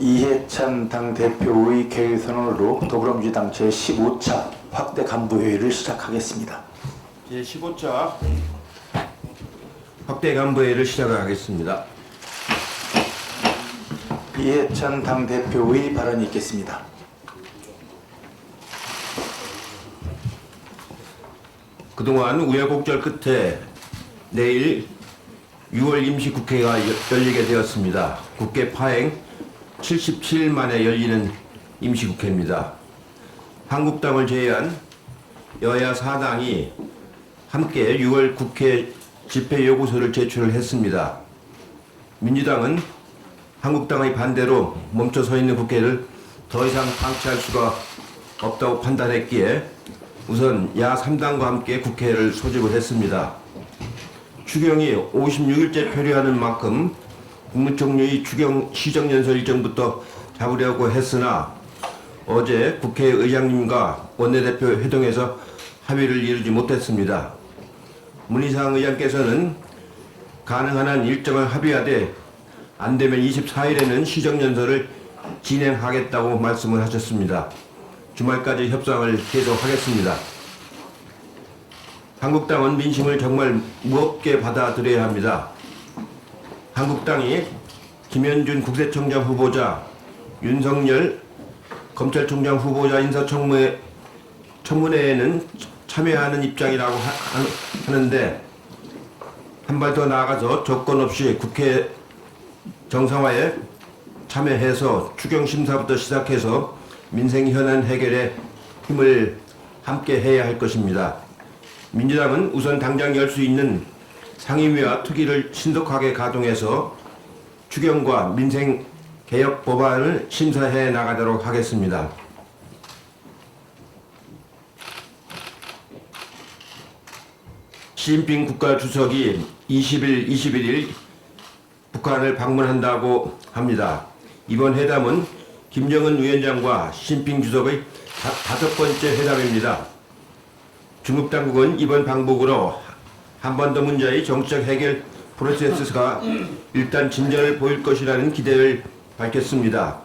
이해찬 당대표의 개의선언으로 더불어민주당 제15차 확대 간부회의를 시작하겠습니다. 제15차 확대 간부회의를 시작하겠습니다. 이해찬 당대표의 발언이 있겠습니다. 그동안 우여곡절 끝에 내일 6월 임시국회가 열리게 되었습니다. 국회 파행 77일 만에 열리는 임시국회입니다. 한국당을 제외한 여야 4당이 함께 6월 국회 집회 요구서를 제출을 했습니다. 민주당은 한국당의 반대로 멈춰 서 있는 국회를 더 이상 방치할 수가 없다고 판단했기에 우선 야 3당과 함께 국회를 소집을 했습니다. 추경이 56일째 표류하는 만큼 국무총리의 추경 시정연설 일정부터 잡으려고 했으나 어제 국회의장님과 원내대표 회동에서 합의를 이루지 못했습니다. 문희상 의장께서는 가능한 한 일정을 합의하되 안되면 24일에는 시정연설을 진행하겠다고 말씀을 하셨습니다. 주말까지 협상을 계속하겠습니다. 한국당은 민심을 정말 무겁게 받아들여야 합니다. 한국당이 김현준 국세청장 후보자, 윤석열 검찰총장 후보자 인사청문회에는 참여하는 입장이라고 하는데 한 발 더 나아가서 조건 없이 국회 정상화에 참여해서 추경 심사부터 시작해서 민생 현안 해결에 힘을 함께 해야 할 것입니다. 민주당은 우선 당장 열 수 있는 상임위와 특위를 신속하게 가동해서 추경과 민생 개혁 법안을 심사해 나가도록 하겠습니다. 시진핑 국가주석이 20일, 21일 북한을 방문한다고 합니다. 이번 회담은 김정은 위원장과 시진핑 주석의 5번째 회담입니다. 중국 당국은 이번 방북으로 한반도 문제의 정치적 해결 프로세스가 일단 진전을 보일 것이라는 기대를 밝혔습니다.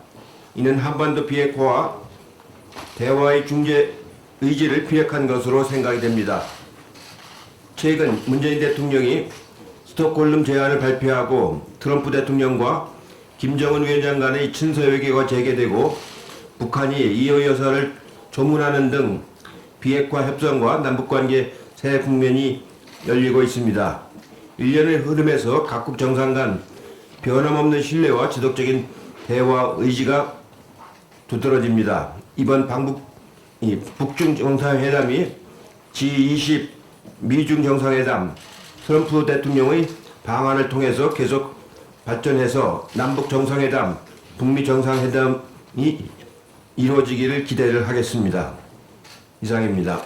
이는 한반도 비핵화와 대화의 중재 의지를 피력한 것으로 생각이 됩니다. 최근 문재인 대통령이 스톡홀름 제안을 발표하고 트럼프 대통령과 김정은 위원장 간의 친서 외교가 재개되고 북한이 이호 여사를 조문하는 등 비핵화 협상과 남북관계 새 국면이 열리고 있습니다. 1년의 흐름에서 각국 정상 간 변함없는 신뢰와 지속적인 대화 의지가 두드러집니다. 이번 북중 정상회담이 G20 미중 정상회담, 트럼프 대통령의 방안을 통해서 계속 발전해서 남북 정상회담, 북미 정상회담이 이루어지기를 기대를 하겠습니다. 이상입니다.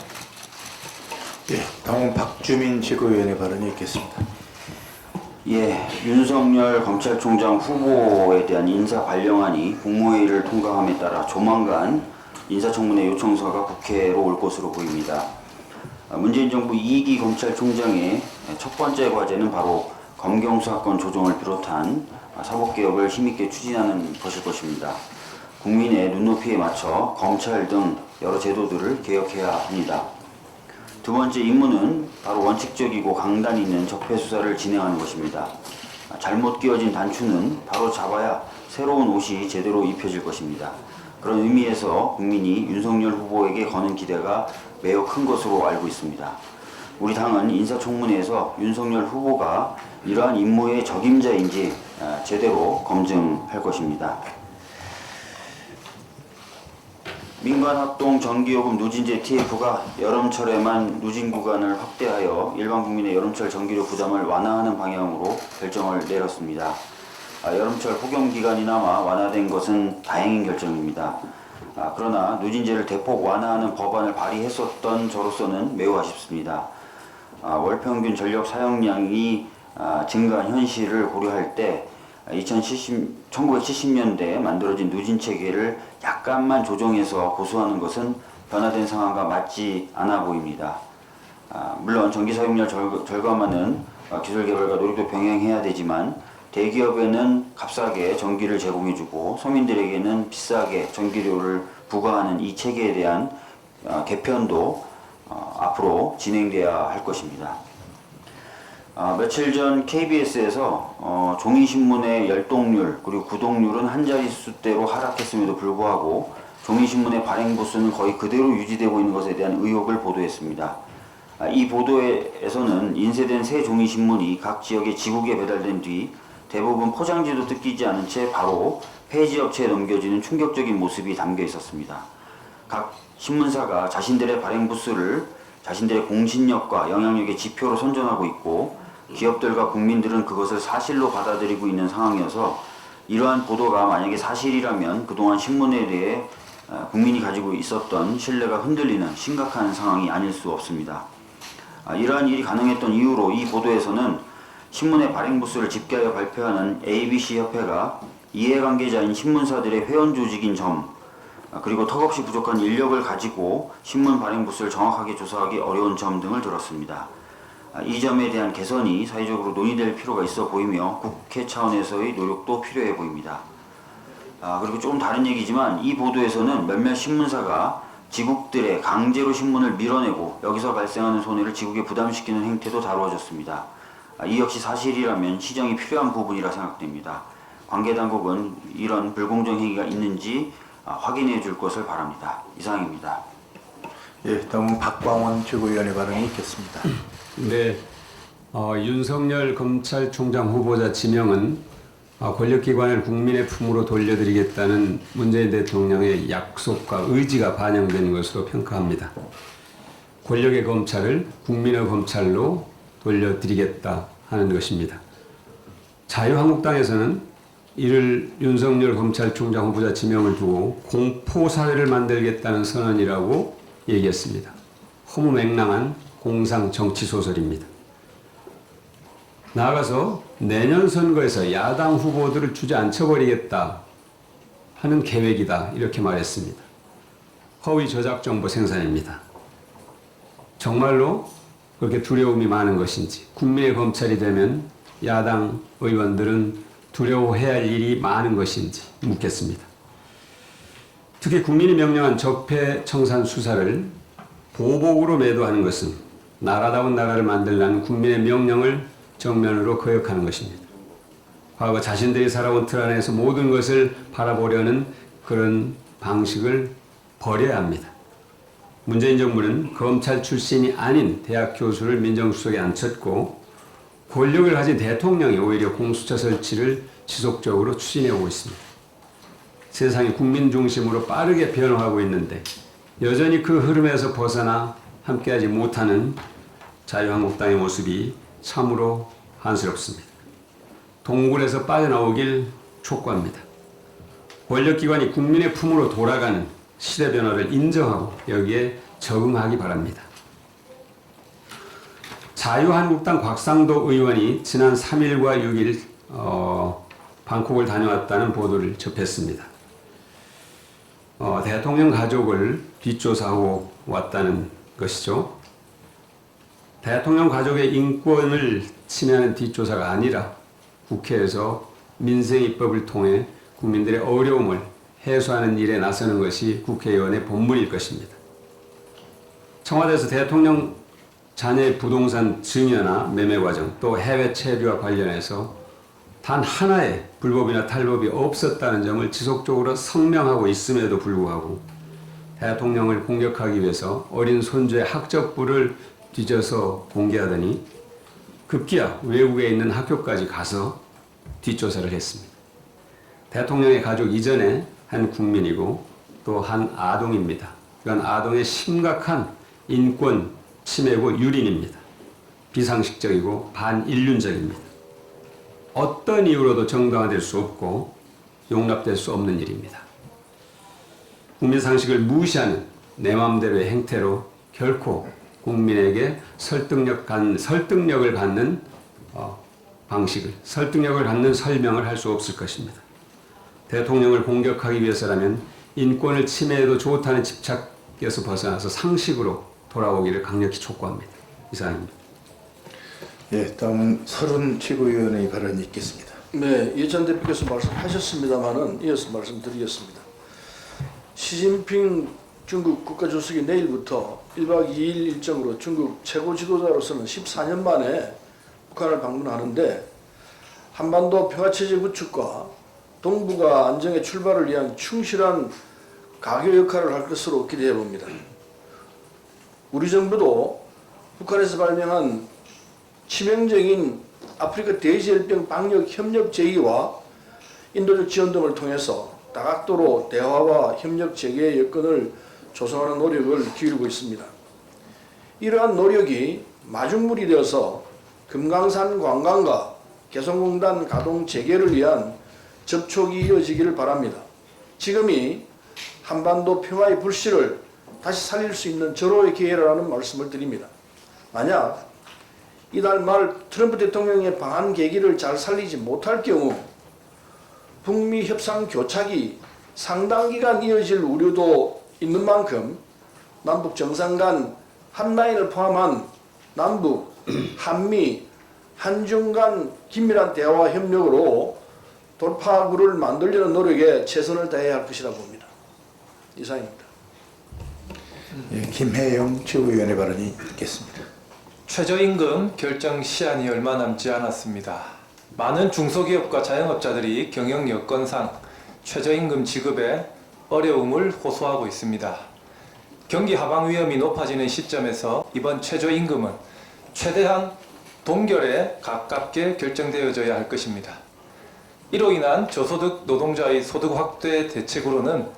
예, 다음 박주민 최고위원의 발언이 있겠습니다. 예, 윤석열 검찰총장 후보에 대한 인사 관련안이 국무회의를 통과함에 따라 조만간 인사청문회 요청서가 국회로 올 것으로 보입니다. 문재인 정부 2기 검찰총장의 첫 번째 과제는 바로 검경수사권 조정을 비롯한 사법개혁을 힘있게 추진하는 것일 것입니다. 국민의 눈높이에 맞춰 검찰 등 여러 제도들을 개혁해야 합니다. 두 번째 임무는 바로 원칙적이고 강단 있는 적폐수사를 진행하는 것입니다. 잘못 끼워진 단추는 바로 잡아야 새로운 옷이 제대로 입혀질 것입니다. 그런 의미에서 국민이 윤석열 후보에게 거는 기대가 매우 큰 것으로 알고 있습니다. 우리 당은 인사청문회에서 윤석열 후보가 이러한 임무의 적임자인지 제대로 검증할 것입니다. 민간합동 전기요금 누진제 TF가 여름철에만 누진 구간을 확대하여 일반 국민의 여름철 전기료 부담을 완화하는 방향으로 결정을 내렸습니다. 여름철 폭염기간이 남아 완화된 것은 다행인 결정입니다. 그러나 누진제를 대폭 완화하는 법안을 발의했었던 저로서는 매우 아쉽습니다. 월평균 전력 사용량이 증가한 현실을 고려할 때 1970년대에 만들어진 누진 체계를 약간만 조정해서 고수하는 것은 변화된 상황과 맞지 않아 보입니다. 물론 전기 사용량 절감하는 기술 개발과 노력도 병행해야 되지만 대기업에는 값싸게 전기를 제공해주고 서민들에게는 비싸게 전기료를 부과하는 이 체계에 대한 개편도 앞으로 진행돼야 할 것입니다. 며칠 전 KBS에서 종이신문의 열독률 그리고 구독률은 한 자릿수대로 하락했음에도 불구하고 종이신문의 발행 부수는 거의 그대로 유지되고 있는 것에 대한 의혹을 보도했습니다. 이 보도에서는 인쇄된 새 종이신문이 각 지역의 지국에 배달된 뒤 대부분 포장지도 뜯기지 않은 채 바로 폐지업체에 넘겨지는 충격적인 모습이 담겨 있었습니다. 각 신문사가 자신들의 발행 부수를 자신들의 공신력과 영향력의 지표로 선전하고 있고 기업들과 국민들은 그것을 사실로 받아들이고 있는 상황이어서 이러한 보도가 만약에 사실이라면 그동안 신문에 대해 국민이 가지고 있었던 신뢰가 흔들리는 심각한 상황이 아닐 수 없습니다. 이러한 일이 가능했던 이유로 이 보도에서는 신문의 발행 부수를 집계하여 발표하는 ABC 협회가 이해관계자인 신문사들의 회원 조직인 점 그리고 턱없이 부족한 인력을 가지고 신문 발행 부수를 정확하게 조사하기 어려운 점 등을 들었습니다. 이 점에 대한 개선이 사회적으로 논의될 필요가 있어 보이며 국회 차원에서의 노력도 필요해 보입니다. 그리고 조금 다른 얘기지만 이 보도에서는 몇몇 신문사가 지국들의 강제로 신문을 밀어내고 여기서 발생하는 손해를 지국에 부담시키는 행태도 다루어졌습니다. 이 역시 사실이라면 시정이 필요한 부분이라 생각됩니다. 관계당국은 이런 불공정 행위가 있는지 확인해 줄 것을 바랍니다. 이상입니다. 예, 다음은 박광원 최고위원의 발언이 있겠습니다. 네, 윤석열 검찰총장 후보자 지명은 권력기관을 국민의 품으로 돌려드리겠다는 문재인 대통령의 약속과 의지가 반영된 것으로 평가합니다. 권력의 검찰을 국민의 검찰로 돌려드리겠다 하는 것입니다. 자유한국당에서는 이를 윤석열 검찰총장 후보자 지명을 두고 공포사회를 만들겠다는 선언이라고 얘기했습니다. 허무맹랑한 공상 정치 소설입니다. 나아가서 내년 선거에서 야당 후보들을 주저앉혀버리겠다 하는 계획이다 이렇게 말했습니다. 허위 저작 정보 생산입니다. 정말로 그렇게 두려움이 많은 것인지 국민의 검찰이 되면 야당 의원들은 두려워해야 할 일이 많은 것인지 묻겠습니다. 특히 국민이 명령한 적폐청산 수사를 보복으로 매도하는 것은 나라다운 나라를 만들라는 국민의 명령을 정면으로 거역하는 것입니다. 과거 자신들이 살아온 틀 안에서 모든 것을 바라보려는 그런 방식을 버려야 합니다. 문재인 정부는 검찰 출신이 아닌 대학 교수를 민정수석에 앉혔고 권력을 가진 대통령이 오히려 공수처 설치를 지속적으로 추진해오고 있습니다. 세상이 국민 중심으로 빠르게 변화하고 있는데 여전히 그 흐름에서 벗어나 함께하지 못하는 자유한국당의 모습이 참으로 한스럽습니다. 동굴에서 빠져나오길 촉구합니다. 권력기관이 국민의 품으로 돌아가는 시대 변화를 인정하고 여기에 적응하기 바랍니다. 자유한국당 곽상도 의원이 지난 3일과 6일 방콕을 다녀왔다는 보도를 접했습니다. 대통령 가족을 뒷조사하고 왔다는 것이죠. 대통령 가족의 인권을 침해하는 뒷조사가 아니라 국회에서 민생입법을 통해 국민들의 어려움을 해소하는 일에 나서는 것이 국회의원의 본분일 것입니다. 청와대에서 대통령 자녀의 부동산 증여나 매매 과정 또 해외 체류와 관련해서 단 하나의 불법이나 탈법이 없었다는 점을 지속적으로 성명하고 있음에도 불구하고 대통령을 공격하기 위해서 어린 손주의 학적부를 뒤져서 공개하더니 급기야 외국에 있는 학교까지 가서 뒷조사를 했습니다. 대통령의 가족 이전에 한 국민이고 또 한 아동입니다. 이건 아동의 심각한 인권 침해고 유린입니다. 비상식적이고 반인륜적입니다. 어떤 이유로도 정당화될 수 없고 용납될 수 없는 일입니다. 국민 상식을 무시하는 내 마음대로의 행태로 결코 국민에게 설득력을 갖는 방식을, 설득력을 갖는 설명을 할 수 없을 것입니다. 대통령을 공격하기 위해서라면 인권을 침해해도 좋다는 집착에서 벗어나서 상식으로 돌아오기를 강력히 촉구합니다. 이상입니다. 예, 다음은 서른 최고위원의 발언이 있겠습니다. 네, 이해찬 대표께서 말씀하셨습니다만은 이어서 말씀드리겠습니다. 시진핑 중국 국가주석이 내일부터 1박 2일 일정으로 중국 최고 지도자로서는 14년 만에 북한을 방문하는데 한반도 평화체제 구축과 동북아 안정의 출발을 위한 충실한 가교 역할을 할 것으로 기대해 봅니다. 우리 정부도 북한에서 발명한 치명적인 아프리카 돼지열병 방역 협력 제의와 인도적 지원 등을 통해서 다각도로 대화와 협력 재개의 여건을 조성하는 노력을 기울이고 있습니다. 이러한 노력이 마중물이 되어서 금강산 관광과 개성공단 가동 재개를 위한 접촉이 이어지기를 바랍니다. 지금이 한반도 평화의 불씨를 다시 살릴 수 있는 절호의 기회라는 말씀을 드립니다. 만약 이달 말 트럼프 대통령의 방한 계기를 잘 살리지 못할 경우 북미 협상 교착이 상당 기간 이어질 우려도 있는 만큼 남북 정상 간 한라인을 포함한 남북, 한미, 한중 간 긴밀한 대화와 협력으로 돌파구를 만들려는 노력에 최선을 다해야 할 것이라 봅니다. 이상입니다. 예, 김혜영 최고위원의 발언이 있겠습니다. 최저임금 결정 시한이 얼마 남지 않았습니다. 많은 중소기업과 자영업자들이 경영 여건상 최저임금 지급에 어려움을 호소하고 있습니다. 경기 하방 위험이 높아지는 시점에서 이번 최저임금은 최대한 동결에 가깝게 결정되어져야 할 것입니다. 이로 인한 저소득 노동자의 소득 확대 대책으로는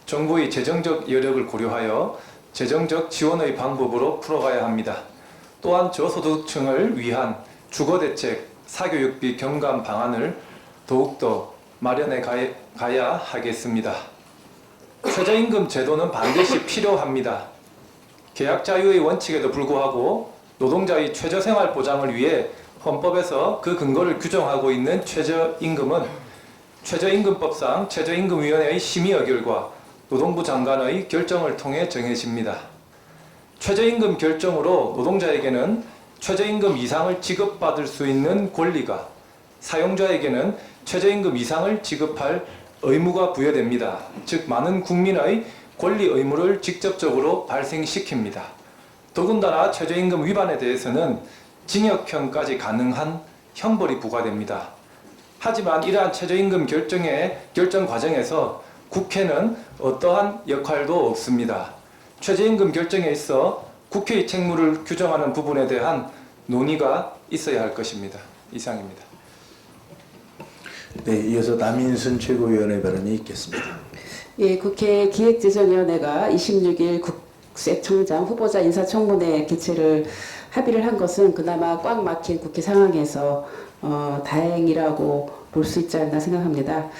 정부의 재정적 여력을 고려하여 재정적 지원의 방법으로 풀어가야 합니다. 또한 저소득층을 위한 주거대책, 사교육비 경감 방안을 더욱더 마련해 가야 하겠습니다. 최저임금 제도는 반드시 필요합니다. 계약 자유의 원칙에도 불구하고 노동자의 최저생활 보장을 위해 헌법에서 그 근거를 규정하고 있는 최저임금은 최저임금법상 최저임금위원회의 심의 의결과 노동부 장관의 결정을 통해 정해집니다. 최저임금 결정으로 노동자에게는 최저임금 이상을 지급받을 수 있는 권리가, 사용자에게는 최저임금 이상을 지급할 의무가 부여됩니다. 즉 많은 국민의 권리 의무를 직접적으로 발생시킵니다. 더군다나 최저임금 위반에 대해서는 징역형까지 가능한 형벌이 부과됩니다. 하지만 이러한 최저임금 결정 과정에서 국회는 어떠한 역할도 없습니다. 최저임금 결정에 있어 국회의 책무를 규정하는 부분에 대한 논의가 있어야 할 것입니다. 이상입니다. 네, 이어서 남인순 최고위원의 발언이 있겠습니다. 예, 국회 기획재정위원회가 26일 국세청장 후보자 인사청문회 개최를 합의를 한 것은 그나마 꽉 막힌 국회 상황에서 다행이라고 볼 수 있지 않나 생각합니다.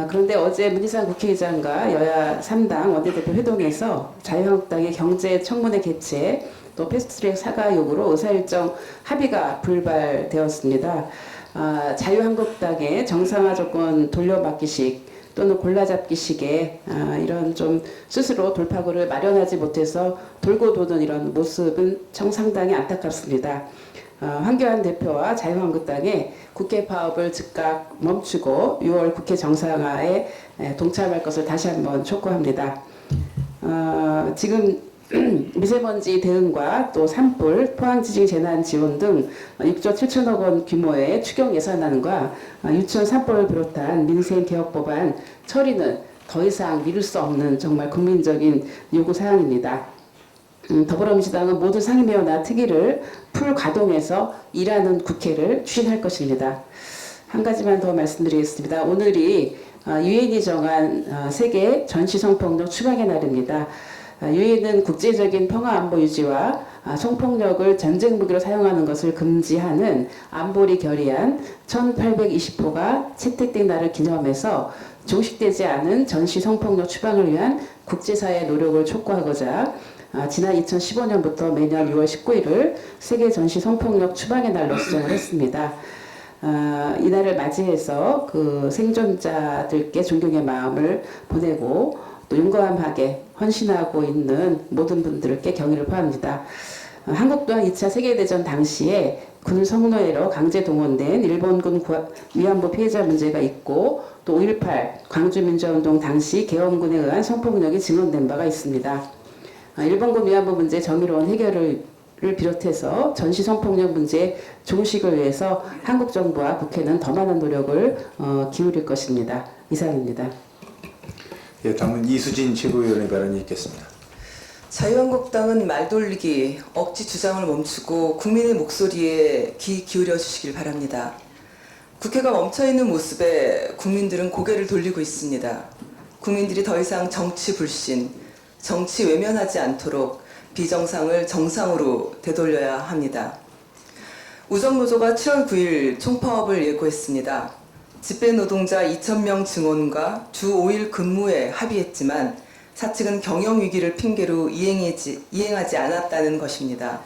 그런데 어제 문희상 국회의장과 여야 3당 원내대표 회동에서 자유한국당의 경제청문회 개최 또 패스트트랙 사과 요구로 의사일정 합의가 불발되었습니다. 자유한국당의 정상화 조건 돌려막기식 또는 골라잡기식의 이런 좀 스스로 돌파구를 마련하지 못해서 돌고 도는 이런 모습은 상당히 안타깝습니다. 황교안 대표와 자유한국당의 국회 파업을 즉각 멈추고 6월 국회 정상화에 동참할 것을 다시 한번 촉구합니다. 지금 미세먼지 대응과 또 산불, 포항지진 재난 지원 등 6조 7천억 원 규모의 추경 예산안과 유치원 산불을 비롯한 민생 개혁 법안 처리는 더 이상 미룰 수 없는 정말 국민적인 요구 사항입니다. 더불어민주당은 모든 상임위원회 특위를 풀 가동해서 일하는 국회를 추진할 것입니다. 한 가지만 더 말씀드리겠습니다. 오늘이 유엔이 정한 세계 전시성폭력 추방의 날입니다. 유엔은 국제적인 평화 안보 유지와 성폭력을 전쟁 무기로 사용하는 것을 금지하는 안보리 결의안 1820호가 채택된 날을 기념해서 종식되지 않은 전시 성폭력 추방을 위한 국제사회의 노력을 촉구하고자 지난 2015년부터 매년 6월 19일을 세계 전시 성폭력 추방의 날로 지정을 했습니다. 이날을 맞이해서 그 생존자들께 존경의 마음을 보내고 또 용감하게 헌신하고 있는 모든 분들께 경의를 표합니다. 한국 또한 2차 세계대전 당시에 군 성노예로 강제 동원된 일본군 위안부 피해자 문제가 있고 또 5.18 광주민주화운동 당시 계엄군에 의한 성폭력이 증언된 바가 있습니다. 일본군 위안부 문제 정의로운 해결을 비롯해서 전시 성폭력 문제 종식을 위해서 한국 정부와 국회는 더 많은 노력을 기울일 것입니다. 이상입니다. 예, 다음은 이수진 최고위원의 발언이 있겠습니다. 자유한국당은 말돌리기, 억지 주장을 멈추고 국민의 목소리에 귀 기울여 주시길 바랍니다. 국회가 멈춰있는 모습에 국민들은 고개를 돌리고 있습니다. 국민들이 더 이상 정치 불신, 정치 외면하지 않도록 비정상을 정상으로 되돌려야 합니다. 우정노조가 7월 9일 총파업을 예고했습니다. 집배노동자 2,000명 증원과 주 5일 근무에 합의했지만 사측은 경영위기를 핑계로 이행하지 않았다는 것입니다.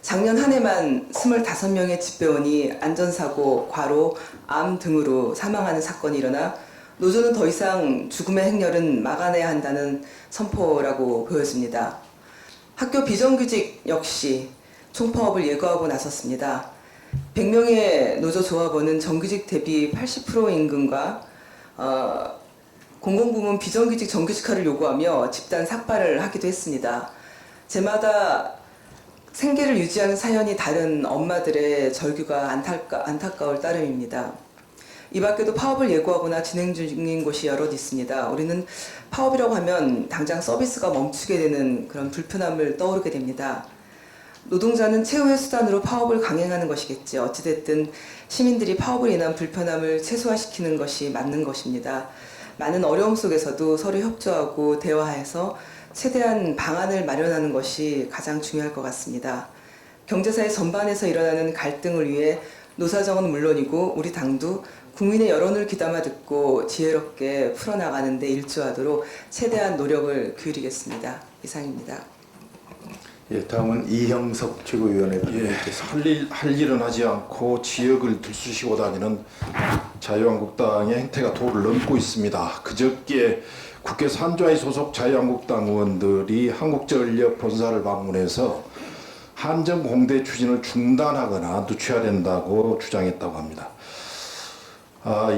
작년 한 해만 25명의 집배원이 안전사고, 과로, 암 등으로 사망하는 사건이 일어나 노조는 더 이상 죽음의 행렬은 막아내야 한다는 선포라고 보여집니다. 학교 비정규직 역시 총파업을 예고하고 나섰습니다. 100명의 노조 조합원은 정규직 대비 80% 임금과 공공부문 비정규직 정규직화를 요구하며 집단 삭발을 하기도 했습니다. 제마다 생계를 유지하는 사연이 다른 엄마들의 절규가 안타까울 따름입니다. 이 밖에도 파업을 예고하거나 진행 중인 곳이 여럿 있습니다. 우리는 파업이라고 하면 당장 서비스가 멈추게 되는 그런 불편함을 떠오르게 됩니다. 노동자는 최후의 수단으로 파업을 강행하는 것이겠죠. 어찌됐든 시민들이 파업으로 인한 불편함을 최소화시키는 것이 맞는 것입니다. 많은 어려움 속에서도 서로 협조하고 대화해서 최대한 방안을 마련하는 것이 가장 중요할 것 같습니다. 경제사회 전반에서 일어나는 갈등을 위해 노사정은 물론이고 우리 당도 국민의 여론을 귀담아 듣고 지혜롭게 풀어나가는 데 일조하도록 최대한 노력을 기울이겠습니다. 이상입니다. 예, 다음은 이형석 최고위원의 발언이 있겠습니다. 할 일은 하지 않고 지역을 들쑤시고 다니는 자유한국당의 행태가 도를 넘고 있습니다. 그저께 국회 산자위 소속 자유한국당 의원들이 한국전력 본사를 방문해서 한전공대 추진을 중단하거나 늦춰야 된다고 주장했다고 합니다.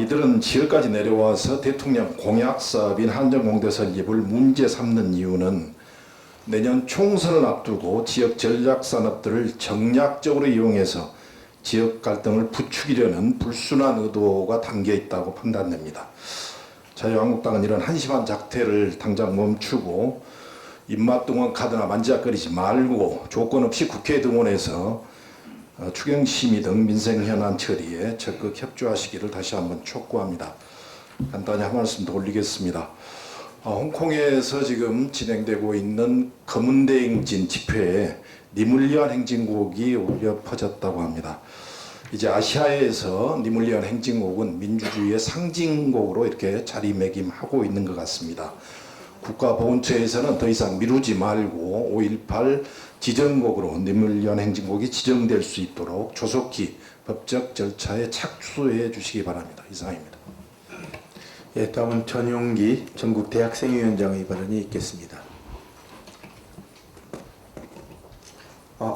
이들은 지역까지 내려와서 대통령 공약 사업인 한전공대 설립을 문제 삼는 이유는 내년 총선을 앞두고 지역 전략산업들을 정략적으로 이용해서 지역 갈등을 부추기려는 불순한 의도가 담겨 있다고 판단됩니다. 자유한국당은 이런 한심한 작태를 당장 멈추고 입맛동원 카드나 만지작거리지 말고 조건 없이 국회에 등원해서 추경심의 등 민생 현안 처리에 적극 협조하시기를 다시 한번 촉구합니다. 간단히 한 말씀 더 올리겠습니다. 홍콩에서 지금 진행되고 있는 검은대행진 집회에 니물리안 행진곡이 울려 퍼졌다고 합니다. 이제 아시아에서 니물리안 행진곡은 민주주의의 상징곡으로 이렇게 자리매김하고 있는 것 같습니다. 국가보훈처에서는 더 이상 미루지 말고 5.18 지정곡으로 니물리안 행진곡이 지정될 수 있도록 조속히 법적 절차에 착수해 주시기 바랍니다. 이상입니다. 예, 다음은 전용기 전국 대학생위원장의 발언이 있겠습니다.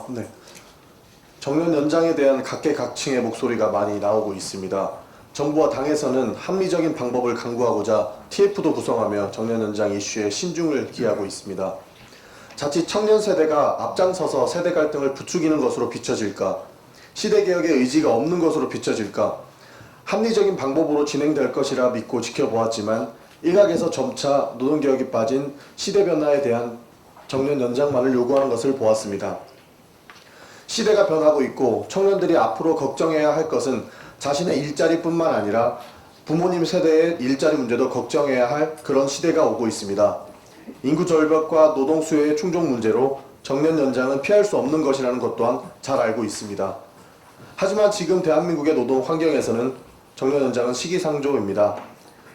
네. 정년 연장에 대한 각계각층의 목소리가 많이 나오고 있습니다. 정부와 당에서는 합리적인 방법을 강구하고자 TF도 구성하며 정년 연장 이슈에 신중을 기하고 있습니다. 자칫 청년 세대가 앞장서서 세대 갈등을 부추기는 것으로 비춰질까, 시대개혁의 의지가 없는 것으로 비춰질까, 합리적인 방법으로 진행될 것이라 믿고 지켜보았지만 일각에서 점차 노동개혁이 빠진 시대 변화에 대한 정년 연장만을 요구하는 것을 보았습니다. 시대가 변하고 있고 청년들이 앞으로 걱정해야 할 것은 자신의 일자리뿐만 아니라 부모님 세대의 일자리 문제도 걱정해야 할 그런 시대가 오고 있습니다. 인구 절벽과 노동 수요의 충족 문제로 정년 연장은 피할 수 없는 것이라는 것 또한 잘 알고 있습니다. 하지만 지금 대한민국의 노동 환경에서는 정년 연장은 시기상조입니다.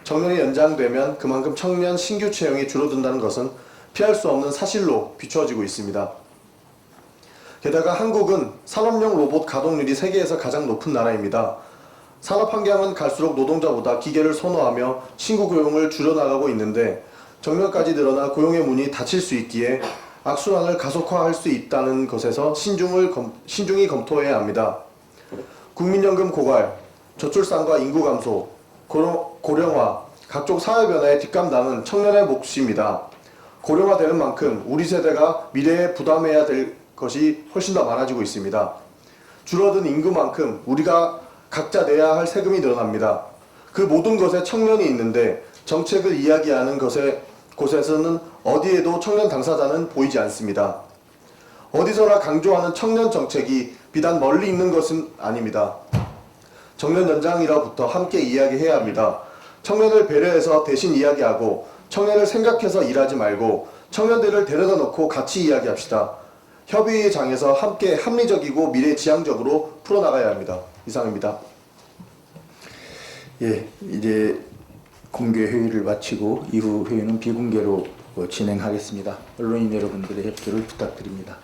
정년이 연장되면 그만큼 청년 신규 채용이 줄어든다는 것은 피할 수 없는 사실로 비추어지고 있습니다. 게다가 한국은 산업용 로봇 가동률이 세계에서 가장 높은 나라입니다. 산업 환경은 갈수록 노동자보다 기계를 선호하며 신규 고용을 줄여나가고 있는데 정년까지 늘어나 고용의 문이 닫힐 수 있기에 악순환을 가속화할 수 있다는 것에서 신중히 검토해야 합니다. 국민연금 고갈, 저출산과 인구 감소, 고령화, 각종 사회 변화의 뒷감당은 청년의 몫입니다. 고령화되는 만큼 우리 세대가 미래에 부담해야 될 것이 훨씬 더 많아지고 있습니다. 줄어든 인구만큼 우리가 각자 내야 할 세금이 늘어납니다. 그 모든 것에 청년이 있는데 정책을 이야기하는 곳에서는 어디에도 청년 당사자는 보이지 않습니다. 어디서나 강조하는 청년 정책이 비단 멀리 있는 것은 아닙니다. 정년 연장이라부터 함께 이야기해야 합니다. 청년을 배려해서 대신 이야기하고 청년을 생각해서 일하지 말고 청년들을 데려다 놓고 같이 이야기합시다. 협의의 장에서 함께 합리적이고 미래지향적으로 풀어나가야 합니다. 이상입니다. 예, 이제 공개 회의를 마치고 이후 회의는 비공개로 진행하겠습니다. 언론인 여러분들의 협조를 부탁드립니다.